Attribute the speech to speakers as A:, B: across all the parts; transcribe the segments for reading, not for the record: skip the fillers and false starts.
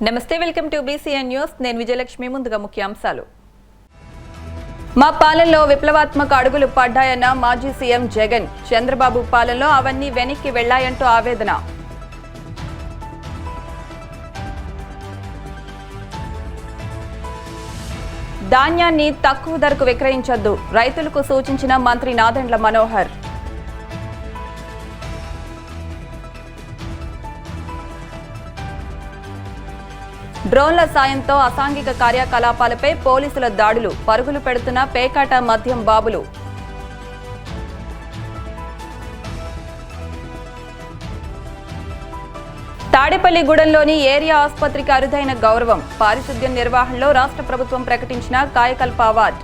A: నమస్తే, welcome to BCN news. నేను విజయలక్ష్మి. ముందుగా ముఖ్యాంశాలు. మా పాలనలో విప్లవాత్మక అడుగులు పడ్డాయన్న మాజీ సీఎం జగన్. చంద్రబాబు పాలనలో అవన్నీ వెనక్కి వెళ్లాయంటూ ఆవేదన. ధాన్యాన్ని తక్కువ ధరకు విక్రయించొద్దు, రైతులకు సూచించిన మంత్రి నాదెండ్ల మనోహర్. డ్రోన్ల సాయంతో అసాంఘిక కార్యకలాపాలపై పోలీసుల దాడులు, పరుగులు పెడుతున్న పేకాట మద్యం బాబులు. తాడేపల్లిగూడెంలోని ఏరియా ఆసుపత్రికి అరుదైన గౌరవం. పారిశుద్ధ్యం నిర్వహణలో రాష్ట్ర ప్రభుత్వం ప్రకటించిన కాయకల్ప అవార్డు.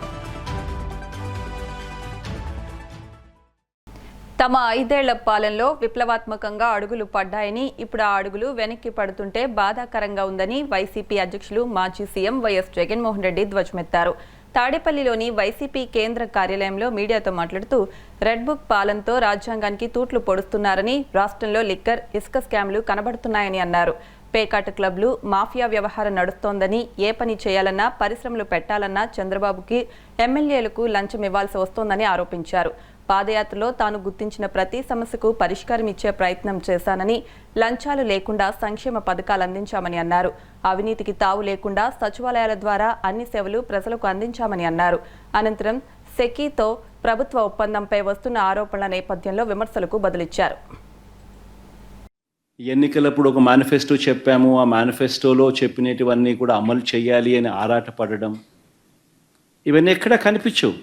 A: తమ 5 ఏళ్ల పాలనలో విప్లవాత్మకంగా అడుగులు పడ్డాయని, ఇప్పుడు ఆ అడుగులు వెనక్కి పడుతుంటే బాధాకరంగా ఉందని వైసీపీ అధ్యక్షులు మాజీ సీఎం వైఎస్ జగన్మోహన్ రెడ్డి ధ్వజమెత్తారు. తాడేపల్లిలోని వైసీపీ కేంద్ర కార్యాలయంలో మీడియాతో మాట్లాడుతూ, రెడ్ బుక్ పాలనతో రాజ్యాంగానికి తూట్లు పొడుస్తున్నారని, రాష్ట్రంలో లిక్కర్, ఇసుక స్కామ్లు కనబడుతున్నాయని అన్నారు. పేకాట క్లబ్లు, మాఫియా వ్యవహారం నడుస్తోందని, ఏ పని చేయాలన్నా, పరిశ్రమలు పెట్టాలన్నా చంద్రబాబుకి, ఎమ్మెల్యేలకు లంచం ఇవ్వాల్సి వస్తోందని ఆరోపించారు. పాదయాత్రలో తాను గుర్తించిన ప్రతి సమస్యకు పరిష్కారం ఇచ్చే ప్రయత్నం చేశానని, లంచాలు లేకుండా సంక్షేమ పథకాలు అందించామని అన్నారు. అవినీతికి తావు లేకుండా సచివాలయాల ద్వారా అన్ని సేవలు ప్రజలకు అందించామని అన్నారు. అనంతరం సెకీతో ప్రభుత్వ ఒప్పందంపై వస్తున్న ఆరోపణల నేపథ్యంలో విమర్శలకు బదులిచ్చారు.
B: ఎన్నికలప్పుడు ఒక మేనిఫెస్టో చెప్పాము, ఆ మేనిఫెస్టోలో చెప్పినటువన్నీ కూడా అమలు చేయాలి అని ఆరాటపడడం, ఇవన్నీ ఎక్కడా కనిపించవు.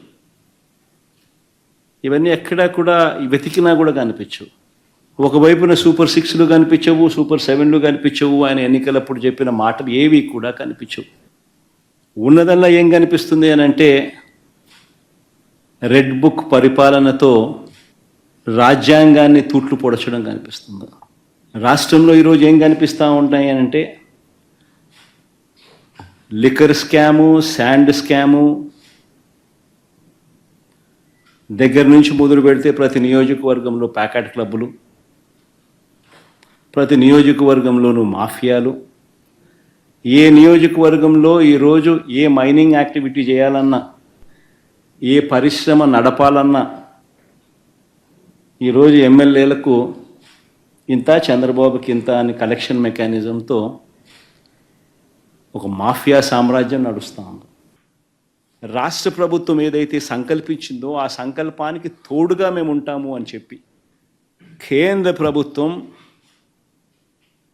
B: ఇవన్నీ ఎక్కడా కూడా వెతికినా కూడా కనిపించవు. ఒకవైపున సూపర్ 6లు కనిపించవు, సూపర్ 7లు కనిపించవు. ఆయన ఎన్నికలప్పుడు చెప్పిన మాటలు ఏవి కూడా కనిపించవు. ఉన్నదల్లా ఏం కనిపిస్తుంది అని అంటే, రెడ్ బుక్ పరిపాలనతో రాజ్యాంగాన్ని తూట్లు పొడచడం కనిపిస్తుంది. రాష్ట్రంలో ఈరోజు ఏం కనిపిస్తూ ఉంటాయి అని అంటే, లిక్కర్ స్కాము, శాండ్ స్కాము దగ్గర నుంచి మొదలు పెడితే ప్రతి నియోజకవర్గంలో ప్యాకెట్ క్లబ్బులు, ప్రతి నియోజకవర్గంలోనూ మాఫియాలు. ఏ నియోజకవర్గంలో ఈరోజు ఏ మైనింగ్ యాక్టివిటీ చేయాలన్నా, ఏ పరిశ్రమ నడపాలన్నా ఈరోజు ఎమ్మెల్యేలకు ఇంత, చంద్రబాబుకి ఇంత అని కలెక్షన్ మెకానిజంతో ఒక మాఫియా సామ్రాజ్యం నడుస్తూ ఉంది. రాష్ట్ర ప్రభుత్వం ఏదైతే సంకల్పించిందో ఆ సంకల్పానికి తోడుగా మేము ఉంటాము అని చెప్పి కేంద్ర ప్రభుత్వం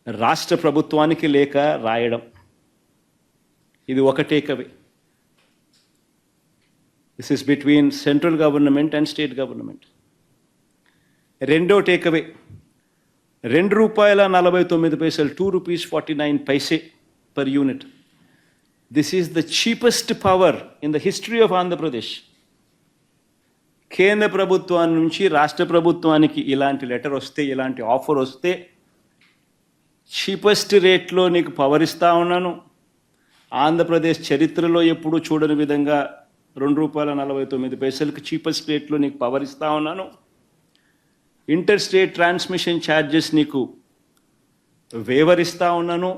B: రాష్ట్ర ప్రభుత్వానికి లేఖ రాయడం, ఇది ఒక takeaway. This is between central government and state government. రెండో takeaway, ₹2.49, ₹2.49 per unit. This is the cheapest power in the history of Andhra Pradesh. కేంద్ర ప్రభుత్వం నుంచి రాష్ట్ర ప్రభుత్వానికి ఇలాంటి లెటర్ వస్తే, ఇలాంటి ఆఫర్ వస్తే, చీపెస్ట్ రేట్లో నీకు పవర్ ఇస్తా ఉన్నాను. ఆంధ్రప్రదేశ్ చరిత్రలో ఎప్పుడూ చూడని విధంగా ₹2.49 చీపెస్ట్ రేట్లో నీకు పవర్ ఇస్తా ఉన్నాను. ఇంటర్ స్టేట్ ట్రాన్స్మిషన్ ఛార్జెస్ నీకు వేవర్ ఇస్తా ఉన్నాను.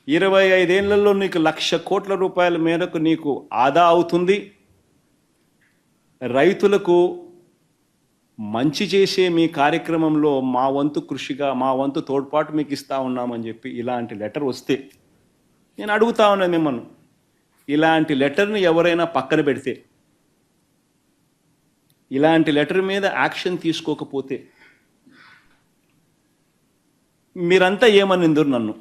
B: 25 ఏళ్లలో నీకు ₹1,00,000 కోట్ల మేరకు నీకు ఆదా అవుతుంది. రైతులకు మంచి చేసే మీ కార్యక్రమంలో మా వంతు కృషిగా, మా వంతు తోడ్పాటు మీకు ఇస్తా ఉన్నామని చెప్పి ఇలాంటి లెటర్ వస్తే, నేను అడుగుతా ఉన్నాను మిమ్మల్ని, ఇలాంటి లెటర్ని ఎవరైనా పక్కన పెడితే, ఇలాంటి లెటర్ మీద యాక్షన్ తీసుకోకపోతే మీరంతా ఏమనిందరు నన్ను?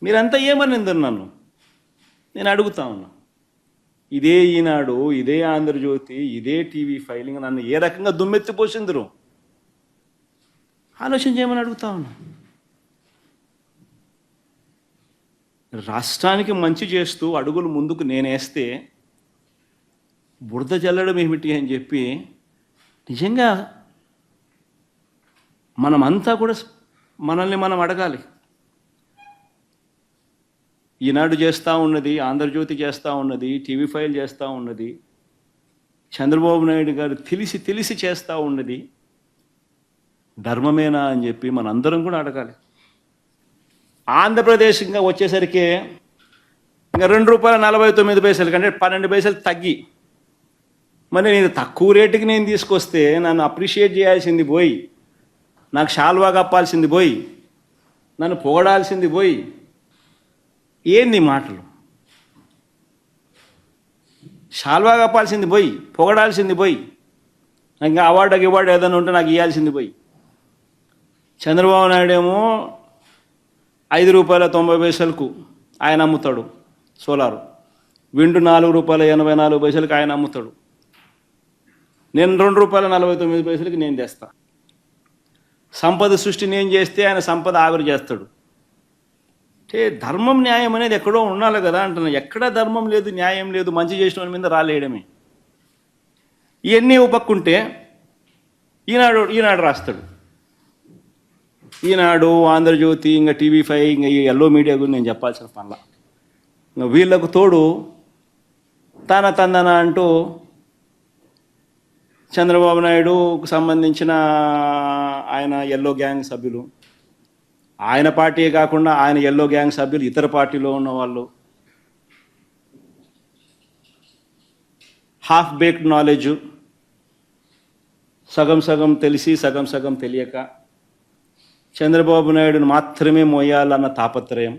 B: మీరంతా ఏమనిందరు నన్ను? నేను అడుగుతా ఉన్నా. ఇదే ఈనాడు, ఇదే ఆంధ్రజ్యోతి, ఇదే టీవీ ఫైలింగ్ నన్ను ఏ రకంగా దుమ్మెత్తిపోసిందరు ఆలోచన చేయమని అడుగుతా ఉన్నా. రాష్ట్రానికి మంచి చేస్తూ అడుగులు ముందుకు నేనేస్తే బురద జల్లడం ఏమిటి అని చెప్పి నిజంగా మనమంతా కూడా మనల్ని మనం అడగాలి. ఈనాడు చేస్తూ ఉన్నది, ఆంధ్రజ్యోతి చేస్తూ ఉన్నది, టీవీ ఫైల్ చేస్తూ ఉన్నది, చంద్రబాబు నాయుడు గారు తెలిసి చేస్తూ ఉన్నది ధర్మమేనా అని చెప్పి మనందరం కూడా అడగాలి. ఆంధ్రప్రదేశ్ ఇంకా వచ్చేసరికి ఇంకా ₹2.49 కంటే 12 పైసలు తగ్గి, మరి నేను తక్కువ రేటుకి నేను తీసుకొస్తే నన్ను అప్రిషియేట్ చేయాల్సింది పోయి, నాకు శాల్వా కప్పాల్సింది పోయి, నన్ను పొగడాల్సింది పోయి, ఏంది మాటలు? శాల్వా కప్పాల్సింది పోయి, పొగడాల్సింది పోయి, ఇంకా అవార్డు ఏదైనా ఉంటే నాకు ఇవ్వాల్సింది పోయి. చంద్రబాబు నాయుడు ఏమో ₹5.90 ఆయన అమ్ముతాడు సోలారు, విండు ₹4.84 ఆయన అమ్ముతాడు. నేను ₹2.49 నేను తెస్తా. సంపద సృష్టి నేను చేస్తే ఆయన సంపద ఆవిరి చేస్తాడు. అంటే ధర్మం న్యాయం అనేది ఎక్కడో ఉండాలి కదా అంటున్నా. ఎక్కడ ధర్మం లేదు, న్యాయం లేదు, మంచి చేసిన వాళ్ళ మీద రాలేయడమే. ఇవన్నీ ఉపక్కుంటే ఈనాడు రాస్తాడు. ఈనాడు, ఆంధ్రజ్యోతి, ఇంకా TV5, ఇంకా ఈ ఎల్లో మీడియా గురించి నేను చెప్పాల్సిన పనుల. ఇంకా వీళ్ళకు తోడు తందన అంటూ చంద్రబాబు నాయుడుకు సంబంధించిన ఆయన ఎల్లో గ్యాంగ్ సభ్యులు, ఆయన పార్టీయే కాకుండా ఆయన ఎల్లో గ్యాంగ్ సభ్యులు ఇతర పార్టీలో ఉన్న వాళ్ళు, హాఫ్ బేక్డ్ నాలెడ్జ్, సగం తెలిసి సగం తెలియక చంద్రబాబు నాయుడును మాత్రమే మోయాలన్న తాపత్రయం,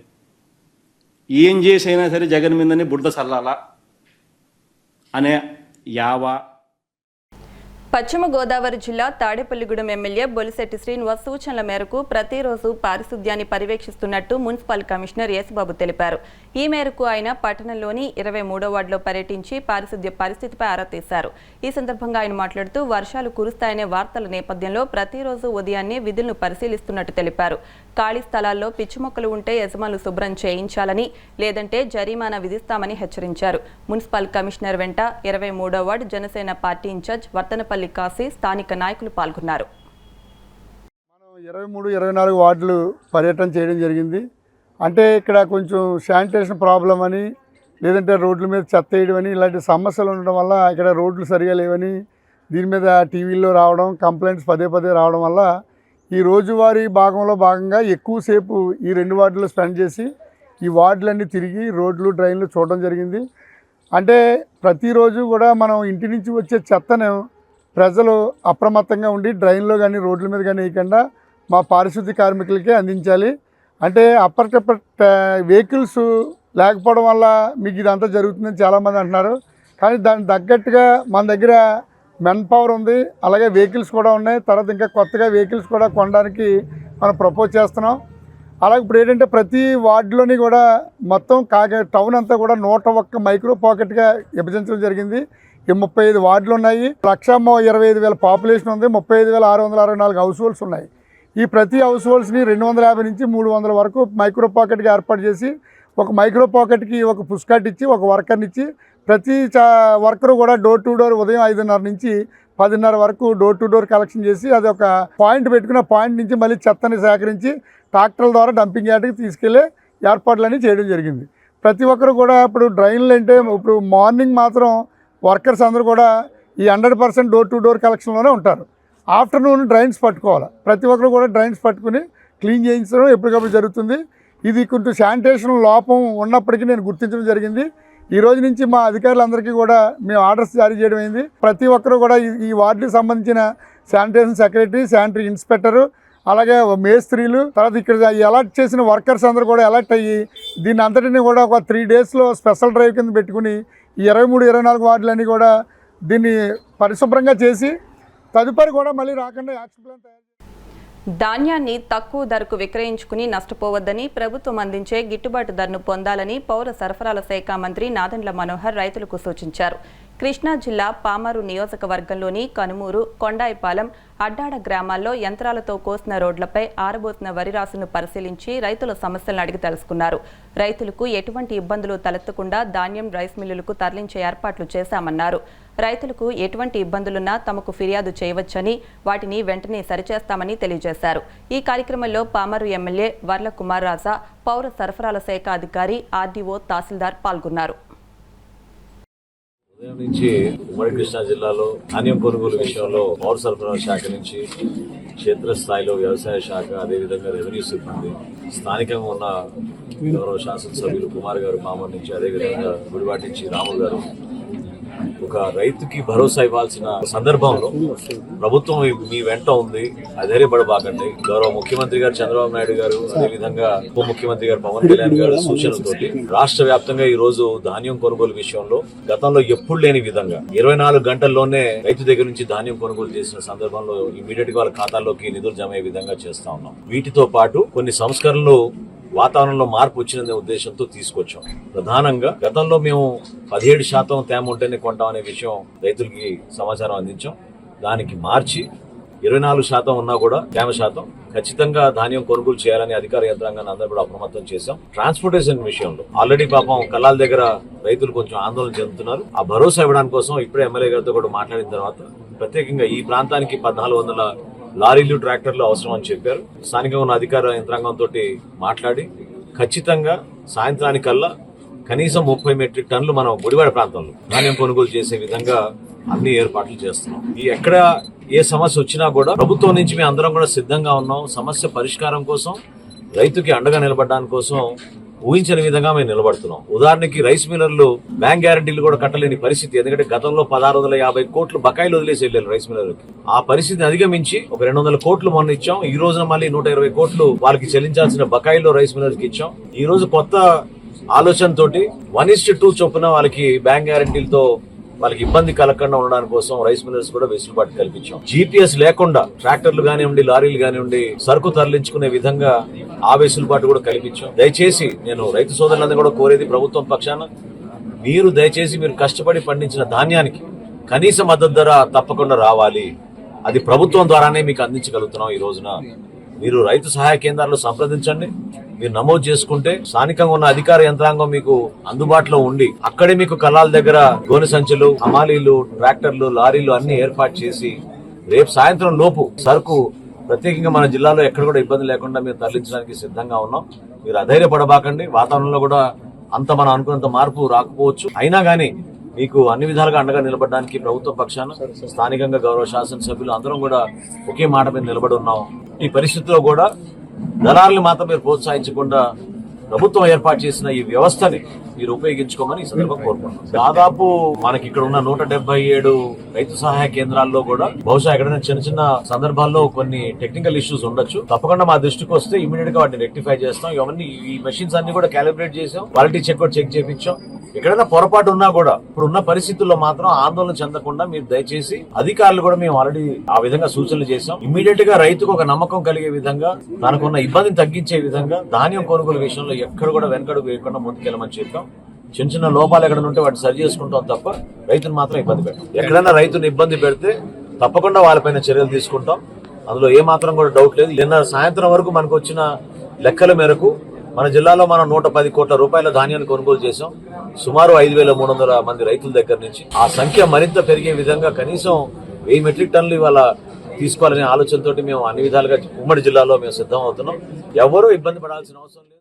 B: ఏం చేసైనా సరే జగన్ మీదనే బురద చల్లాలా అనే యావా.
A: పశ్చిమ గోదావరి జిల్లా తాడేపల్లిగూడెం ఎమ్మెల్యే బొలిశెట్టి శ్రీనివాస్ సూచనల మేరకు ప్రతిరోజు పారిశుద్ధ్యాన్ని పర్యవేక్షిస్తున్నట్టు మున్సిపల్ కమిషనర్ యేసుబాబు తెలిపారు. ఈ మేరకు ఆయన పట్టణంలోని 23వ వార్డులో పర్యటించి పారిశుద్ధ్య పరిస్థితిపై ఆరా తీశారు. ఈ సందర్భంగా ఆయన మాట్లాడుతూ వర్షాలు కురుస్తాయనే వార్తల నేపథ్యంలో ప్రతిరోజు ఉదయాన్నే విధులను పరిశీలిస్తున్నట్టు తెలిపారు. ఖాళీ స్థలాల్లో పిచ్చి మొక్కలు ఉంటే యజమానులు శుభ్రం చేయించాలని, లేదంటే జరిమానా విధిస్తామని హెచ్చరించారు. మున్సిపల్ కమిషనర్ వెంట 23వ ward Janasena party incharge Vartanapalli Kashi, స్థానిక నాయకులు పాల్గొన్నారు.
C: మనం 23, 24 వార్డులు పర్యటన చేయడం జరిగింది. అంటే ఇక్కడ కొంచెం శానిటేషన్ ప్రాబ్లం అని, లేదంటే రోడ్ల మీద చెత్త వేయడం అని, ఇలాంటి సమస్యలు ఉండడం వల్ల ఇక్కడ రోడ్లు సరిగా లేవని దీని మీద టీవీల్లో రావడం, కంప్లైంట్స్ పదే రావడం వల్ల ఈ రోజువారీ భాగంగా ఎక్కువసేపు ఈ 2 వార్డులు స్పెండ్ చేసి ఈ వార్డులన్నీ తిరిగి రోడ్లు, డ్రైన్లు చూడడం జరిగింది. అంటే ప్రతిరోజు కూడా మనం ఇంటి నుంచి వచ్చే చెత్తను ప్రజలు అప్రమత్తంగా ఉండి డ్రైన్లో కానీ రోడ్ల మీద కానీ వేయకుండా మా పారిశుద్ధ్య కార్మికులకే అందించాలి. అంటే అప్పటికప్పుడు వెహికల్స్ లేకపోవడం వల్ల మీకు ఇదంతా జరుగుతుందని చాలామంది అంటున్నారు. కానీ దానికి తగ్గట్టుగా మన దగ్గర మెన్ పవర్ ఉంది, అలాగే వెహికల్స్ కూడా ఉన్నాయి. తర్వాత ఇంకా కొత్తగా వెహికల్స్ కూడా కొనడానికి మనం ప్రపోజ్ చేస్తున్నాం. అలాగే ఇప్పుడు ఏంటంటే ప్రతి వార్డులోని కూడా మొత్తం టౌన్ అంతా కూడా 101 మైక్రో పాకెట్గా విభజించడం జరిగింది. ఈ 35 వార్డులు ఉన్నాయి. 1,25,000 పాపులేషన్ ఉంది. 35,664 హౌస్ హోల్డ్స్ ఉన్నాయి. ఈ ప్రతి హౌస్ హోల్డ్స్ని 250 నుంచి 300 వరకు మైక్రో పాకెట్గా ఏర్పాటు చేసి, ఒక మైక్రో పాకెట్కి ఒక పుష్కాట్ ఇచ్చి, ఒక వర్కర్ని ఇచ్చి, ప్రతి వర్కరు కూడా డోర్ టు డోర్ ఉదయం 5:30 నుంచి 10:30 వరకు డోర్ టు డోర్ కలెక్షన్ చేసి, అది ఒక పాయింట్ పెట్టుకున్న పాయింట్ నుంచి మళ్ళీ చెత్తని సేకరించి ట్రాక్టర్ల ద్వారా డంపింగ్ యార్డ్కి తీసుకెళ్లే ఏర్పాట్లన్నీ చేయడం జరిగింది. ప్రతి ఒక్కరు కూడా ఇప్పుడు డ్రైన్లు అంటే ఇప్పుడు మార్నింగ్ మాత్రం వర్కర్స్ అందరూ కూడా ఈ 100% డోర్ టు డోర్ కలెక్షన్లోనే ఉంటారు. ఆఫ్టర్నూన్ డ్రైన్స్ పట్టుకోవాలి. ప్రతి ఒక్కరు కూడా డ్రైన్స్ పట్టుకుని క్లీన్ చేయించడం ఎప్పటికప్పుడు జరుగుతుంది. ఇది కొంచెం శానిటేషన్ లోపం ఉన్నప్పటికీ నేను గుర్తించడం జరిగింది. ఈ రోజు నుంచి మా అధికారులందరికీ కూడా మేము ఆర్డర్స్ జారీ చేయడం అయింది. ప్రతి ఒక్కరు కూడా ఈ వార్డుకి సంబంధించిన శానిటేషన్ సెక్రటరీ, శానిటరీ ఇన్స్పెక్టరు, అలాగే మేస్త్రీలు, తర్వాత ఇక్కడ అలర్ట్ చేసిన వర్కర్స్ అందరూ కూడా అలర్ట్ అయ్యి దీన్ని అంతటిని కూడా ఒక 3 డేస్లో స్పెషల్ డ్రైవ్ కింద పెట్టుకుని ఈ 23, 24 వార్డులన్నీ కూడా దీన్ని పరిశుభ్రంగా చేసి తదుపరి కూడా మళ్ళీ రాకుండా యాక్షన్ ప్లాన్ తయారు.
A: ధాన్యాన్ని తక్కువ ధరకు విక్రయించుకుని నష్టపోవద్దని, ప్రభుత్వం అందించే గిట్టుబాటు ధరను పొందాలని పౌర సరఫరాల శాఖ మంత్రి నాదెండ్ల మనోహర్ రైతులకు సూచించారు. కృష్ణా జిల్లా పామరు నియోజకవర్గంలోని కనుమూరు, కొండాయిపాలెం, అడ్డాడ గ్రామాల్లో యంత్రాలతో కోసిన రోడ్లపై ఆరబోసిన వరి రాసును పరిశీలించి రైతుల సమస్యలను అడిగి తెలుసుకున్నారు. రైతులకు ఎటువంటి ఇబ్బందులు తలెత్తకుండా ధాన్యం రైస్ మిల్లులకు తరలించే ఏర్పాట్లు చేశామన్నారు. రైతులకు ఎటువంటి ఇబ్బందులున్నా తమకు ఫిర్యాదు చేయవచ్చని, వాటిని వెంటనే సరిచేస్తామని తెలియజేశారు. ఈ కార్యక్రమంలో పామరు ఎమ్మెల్యే వర్ల కుమార్ రాజా, పౌర సరఫరాల శాఖ అధికారి, ఆర్డీఓ, తహసీల్దార్ పాల్గొన్నారు.
D: ఉదయం నుంచి ఉమ్మడి కృష్ణా జిల్లాలో ధాన్యం కొనుగోలు విషయంలో పౌర సరఫరాల శాఖ నుంచి క్షేత్రస్థాయిలో వ్యవసాయ శాఖ, అదేవిధంగా రెవెన్యూ సిబ్బంది, స్థానికంగా ఉన్న గౌరవ శాసనసభ్యులు కుమార్ గారు పామర్ నుంచి, అదేవిధంగా గుడివాటి నుంచి రాములు గారు ఒక రైతుకి భరోసా ఇవ్వాల్సిన సందర్భంలో ప్రభుత్వం మీ వెంట ఉంది, అధైర్యపడబాకండి. గౌరవ ముఖ్యమంత్రి గారు చంద్రబాబు నాయుడు గారు, అదేవిధంగా ఉప ముఖ్యమంత్రి గారు పవన్ కళ్యాణ్ గారు సూచనలతోటి రాష్ట్ర వ్యాప్తంగా ఈ రోజు ధాన్యం కొనుగోలు విషయంలో గతంలో ఎప్పుడు లేని విధంగా 24 గంటల్లోనే రైతు దగ్గర నుంచి ధాన్యం కొనుగోలు చేసిన సందర్భంలో ఇమీడియట్ గా వాళ్ళ ఖాతాల్లోకి నిధులు జమ అయ్యే విధంగా చేస్తా ఉన్నాం. వీటితో పాటు కొన్ని సంస్కరణలు వాతావరణంలో మార్పు వచ్చిన ఉద్దేశంతో తీసుకొచ్చాం. ప్రధానంగా గతంలో మేము 17% తేమ ఉంటేనే కొంటాం అనే విషయం రైతులకి సమాచారం అందించాం. దానికి మార్చి 24% ఉన్నా కూడా తేమ శాతం ఖచ్చితంగా ధాన్యం కొనుగోలు చేయాలని అధికార యంత్రాంగాన్ని అందరూ కూడా అప్రమత్తం చేశాం. ట్రాన్స్పోర్టేషన్ విషయంలో ఆల్రెడీ పాపం కల్లాల దగ్గర రైతులు కొంచెం ఆందోళన చెందుతున్నారు. ఆ భరోసా ఇవ్వడానికి కోసం ఇప్పుడే ఎమ్మెల్యే గారితో కూడా మాట్లాడిన తర్వాత ప్రత్యేకంగా ఈ ప్రాంతానికి 1400 లారీలు, ట్రాక్టర్లు అవసరం అని చెప్పారు. స్థానికంగా ఉన్న అధికార యంత్రాంగంతో మాట్లాడి ఖచ్చితంగా సాయంత్రానికల్లా కనీసం 30 మెట్రిక్ టన్నులు మనం గుడివాడ ప్రాంతంలో ధాన్యం కొనుగోలు చేసే విధంగా అన్ని ఏర్పాట్లు చేస్తున్నాం. ఈ ఎక్కడ ఏ సమస్య వచ్చినా కూడా ప్రభుత్వం నుంచి మేము అందరం కూడా సిద్ధంగా ఉన్నాం. సమస్య పరిష్కారం కోసం, రైతుకి అండగా నిలబడడానికి కోసం ఊహించని విధంగా మేము నిలబడుతున్నాం. ఉదాహరణకి రైస్ మిల్లర్లు బ్యాంక్ గ్యారంటీలు కూడా కట్టలేని పరిస్థితి. ఎందుకంటే గతంలో 1650 కోట్లు బకాయిలు వదిలేసి వెళ్ళారు రైస్ మిల్లర్లకి. ఆ పరిస్థితిని అధిగమించి ఒక 200 కోట్లు మొన్న ఇచ్చాం. ఈ రోజున మళ్ళీ 120 కోట్లు వాళ్ళకి చెల్లించాల్సిన బకాయిలు రైస్ మిల్లర్కి ఇచ్చాం. ఈ రోజు కొత్త ఆలోచనతోటి 1:2 చొప్పున వాళ్ళకి బ్యాంక్ గ్యారంటీలతో వాళ్ళకి ఇబ్బంది కలగకుండా ఉండడానికి కోసం రైస్ మిల్లర్స్ కూడా వెసులుబాటు కల్పించాం. జీపీఎస్ లేకుండా ట్రాక్టర్లు కానివ్వండి, లారీలు కానివ్వండి సరుకు తరలించుకునే విధంగా ఆ వెసులుబాటు కూడా కల్పించాం. దయచేసి నేను రైతు సోదరులందరూ కూడా కోరేది ప్రభుత్వం పక్షాన మీరు కష్టపడి పండించిన ధాన్యానికి కనీస మద్దతు ధర తప్పకుండా రావాలి. అది ప్రభుత్వం ద్వారానే మీకు అందించగలుగుతున్నాం. ఈ రోజున మీరు రైతు సహాయ కేంద్రాల్లో సంప్రదించండి. మీరు నమోదు చేసుకుంటే స్థానికంగా ఉన్న అధికార యంత్రాంగం మీకు అందుబాటులో ఉండి అక్కడే మీకు కల్లాల దగ్గర గోనె సంచులు, హమాలీలు, ట్రాక్టర్లు, లారీలు అన్ని ఏర్పాటు చేసి రేపు సాయంత్రం లోపు సరుకు ప్రత్యేకంగా మన జిల్లాలో ఎక్కడ కూడా ఇబ్బంది లేకుండా మేము తరలించడానికి సిద్ధంగా ఉన్నాం. మీరు అధైర్యపడబాకండి. వాతావరణంలో కూడా అంత మనం అనుకున్నంత మార్పు రాకపోవచ్చు. అయినా కానీ మీకు అన్ని విధాలుగా అండగా నిలబడడానికి ప్రభుత్వ పక్షాన స్థానికంగా గౌరవ శాసనసభ్యులు అందరం కూడా ఒకే మాట మీద నిలబడి ఉన్నాం. ఈ పరిస్థితిలో కూడా దళారులు మాత్రం మీరు ప్రోత్సహించకుండా ప్రభుత్వం ఏర్పాటు చేసిన ఈ వ్యవస్థని మీరు ఉపయోగించుకోమని ఈ సందర్భంగా కోరుకుంటున్నాం. దాదాపు మనకి ఇక్కడ ఉన్న 177 రైతు సహాయ కేంద్రాల్లో కూడా బహుశా ఎక్కడైనా చిన్న చిన్న సందర్భాల్లో కొన్ని టెక్నికల్ ఇష్యూస్ ఉండొచ్చు. తప్పకుండా మా దృష్టికి వస్తే ఇమీడియట్ గా వాటిని రెక్టిఫై చేస్తాం. ఇవన్నీ ఈ మెషిన్స్ అన్ని కూడా క్యాలిబ్రేట్ చేసాం, క్వాలిటీ చెక్ కూడా చెక్ చేయించాం. ఎక్కడైనా పొరపాటు ఉన్నా కూడా ఇప్పుడు ఉన్న పరిస్థితుల్లో మాత్రం ఆందోళన చెందకుండా మీరు దయచేసి అధికారులు కూడా మేము ఆల్రెడీ ఆ విధంగా సూచనలు చేశాం. ఇమీడియట్ గా రైతుకు ఒక నమ్మకం కలిగే విధంగా, తనకున్న ఇబ్బందిని తగ్గించే విధంగా ధాన్యం కొనుగోలు విషయంలో ఎక్కడ కూడా వెనకడుగు వేయకుండా ముందుకెళ్ళమని చెప్పాం. చిన్న చిన్న లోపాలు ఎక్కడ ఉంటే వాటిని సరి చేసుకుంటాం తప్ప రైతును మాత్రం ఇబ్బంది పెట్టాం. ఎక్కడైనా రైతును ఇబ్బంది పెడితే తప్పకుండా వాళ్ళపైన చర్యలు తీసుకుంటాం. అందులో ఏ మాత్రం కూడా డౌట్ లేదు. నిన్న సాయంత్రం వరకు మనకు వచ్చిన లెక్కల మేరకు మన జిల్లాలో మనం 110 కోట్ల రూపాయల ధాన్యాన్ని కొనుగోలు చేశాం. సుమారు 5,300 మంది రైతుల దగ్గర నుంచి. ఆ సంఖ్య మరింత పెరిగే విధంగా కనీసం 1000 మెట్రిక్ టన్నులు ఇవాళ తీసుకోవాలనే ఆలోచనతోటి మేము అన్ని విధాలుగా ఉమ్మడి జిల్లాలో మేము సిద్ధం అవుతున్నాం. ఎవరూ ఇబ్బంది పడాల్సిన అవసరం లేదు.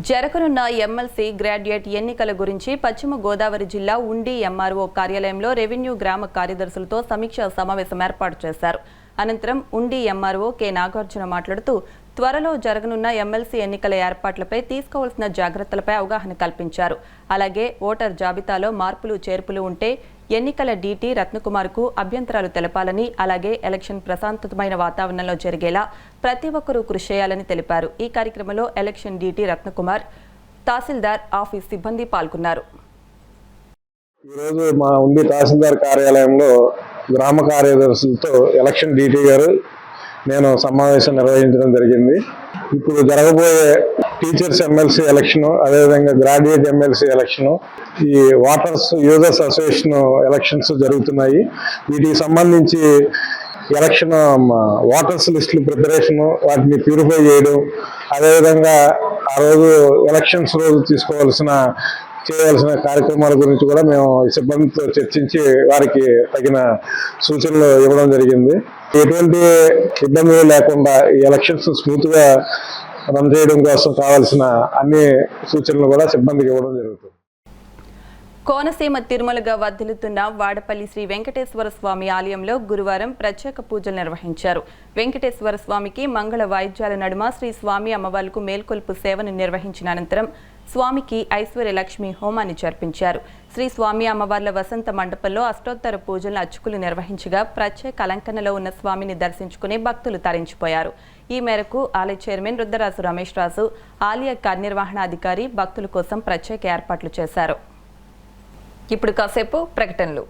A: జరగనున్న ఎమ్మెల్సీ గ్రాడ్యుయేట్ ఎన్నికల గురించి పశ్చిమ గోదావరి జిల్లా ఉండి ఎంఆర్ఓ కార్యాలయంలో రెవెన్యూ గ్రామ కార్యదర్శులతో సమీక్షా సమావేశం ఏర్పాటు చేశారు. అనంతరం ఉండి ఎంఆర్ఓ కె నాగార్జున మాట్లాడుతూ త్వరలో జరగనున్న ఎమ్మెల్సీ ఎన్నికల ఏర్పాట్లపై తీసుకోవాల్సిన జాగ్రత్తలపై అవగాహన కల్పించారు. అలాగే ఓటర్ జాబితాలో మార్పులు చేర్పులు ఉంటే ఎన్నికల డీటీ రత్నకుమార్కు అభ్యంతరాలు తెలపాలని, అలాగే ఎలక్షన్ ప్రశాంతమైన వాతావరణంలో జరిగేలా ప్రతి ఒక్కరూ కృషి చేయాలని తెలిపారు. ఈ కార్యక్రమంలో ఎలక్షన్ డీటీ రత్నకుమార్, తహసీల్దార్ ఆఫీస్ సిబ్బంది పాల్గొన్నారు.
E: ఈరోజు మా ఉండి తహసీల్దార్ కార్యాలయంలో గ్రామ కార్యదర్శులతో ఎలక్షన్ డీటీ గారు నేను సమావేశం నిర్వహించడం జరిగింది. ఇప్పుడు జరగబోయే టీచర్స్ ఎమ్మెల్సీ ఎలక్షన్, అదేవిధంగా గ్రాడ్యుయేట్ ఎమ్మెల్సీ ఎలక్షన్, ఈ వాటర్స్ యూజర్స్ అసోసియేషన్ ఎలక్షన్స్ జరుగుతున్నాయి. వీటికి సంబంధించి ఎలక్షన్ వాటర్స్ లిస్టులు ప్రిపరేషన్, వాటిని ప్యూరిఫై చేయడం, అదేవిధంగా ఆ రోజు ఎలక్షన్స్ రోజు చేయవలసిన కార్యక్రమాల గురించి కూడా మేము సిబ్బందితో చర్చించి వారికి తగిన సూచనలు ఇవ్వడం జరిగింది. ఎటువంటి ఇబ్బందులు లేకుండా ఈ ఎలక్షన్స్ స్మూత్ గా రన్ చేయడం కోసం కావాల్సిన అన్ని సూచనలు కూడా సిబ్బందికి ఇవ్వడం జరుగుతుంది.
A: కోనసీమ తిరుమలగా వర్ధిల్లుతున్న వాడపల్లి శ్రీ వెంకటేశ్వర స్వామి ఆలయంలో గురువారం ప్రత్యేక పూజలు నిర్వహించారు. వెంకటేశ్వర స్వామికి మంగళ వాయిద్యాల నడుమ శ్రీ స్వామి అమ్మవార్లకు మేల్కొల్పు సేవను నిర్వహించిన అనంతరం స్వామికి ఐశ్వర్యలక్ష్మి హోమాన్ని జరిపించారు. శ్రీ స్వామి అమ్మవార్ల వసంత మండపంలో అష్టోత్తర పూజలను అర్చకులు నిర్వహించగా ప్రత్యేక అలంకరణలో ఉన్న స్వామిని దర్శించుకుని భక్తులు తరించిపోయారు. ఈ మేరకు ఆలయ చైర్మన్ రుద్రరాజు రమేష్ రాజు, ఆలయ కార్యనిర్వహణాధికారి భక్తుల కోసం ప్రత్యేక ఏర్పాట్లు చేశారు. ఇప్పుడు కాసేపు ప్రకటనలు.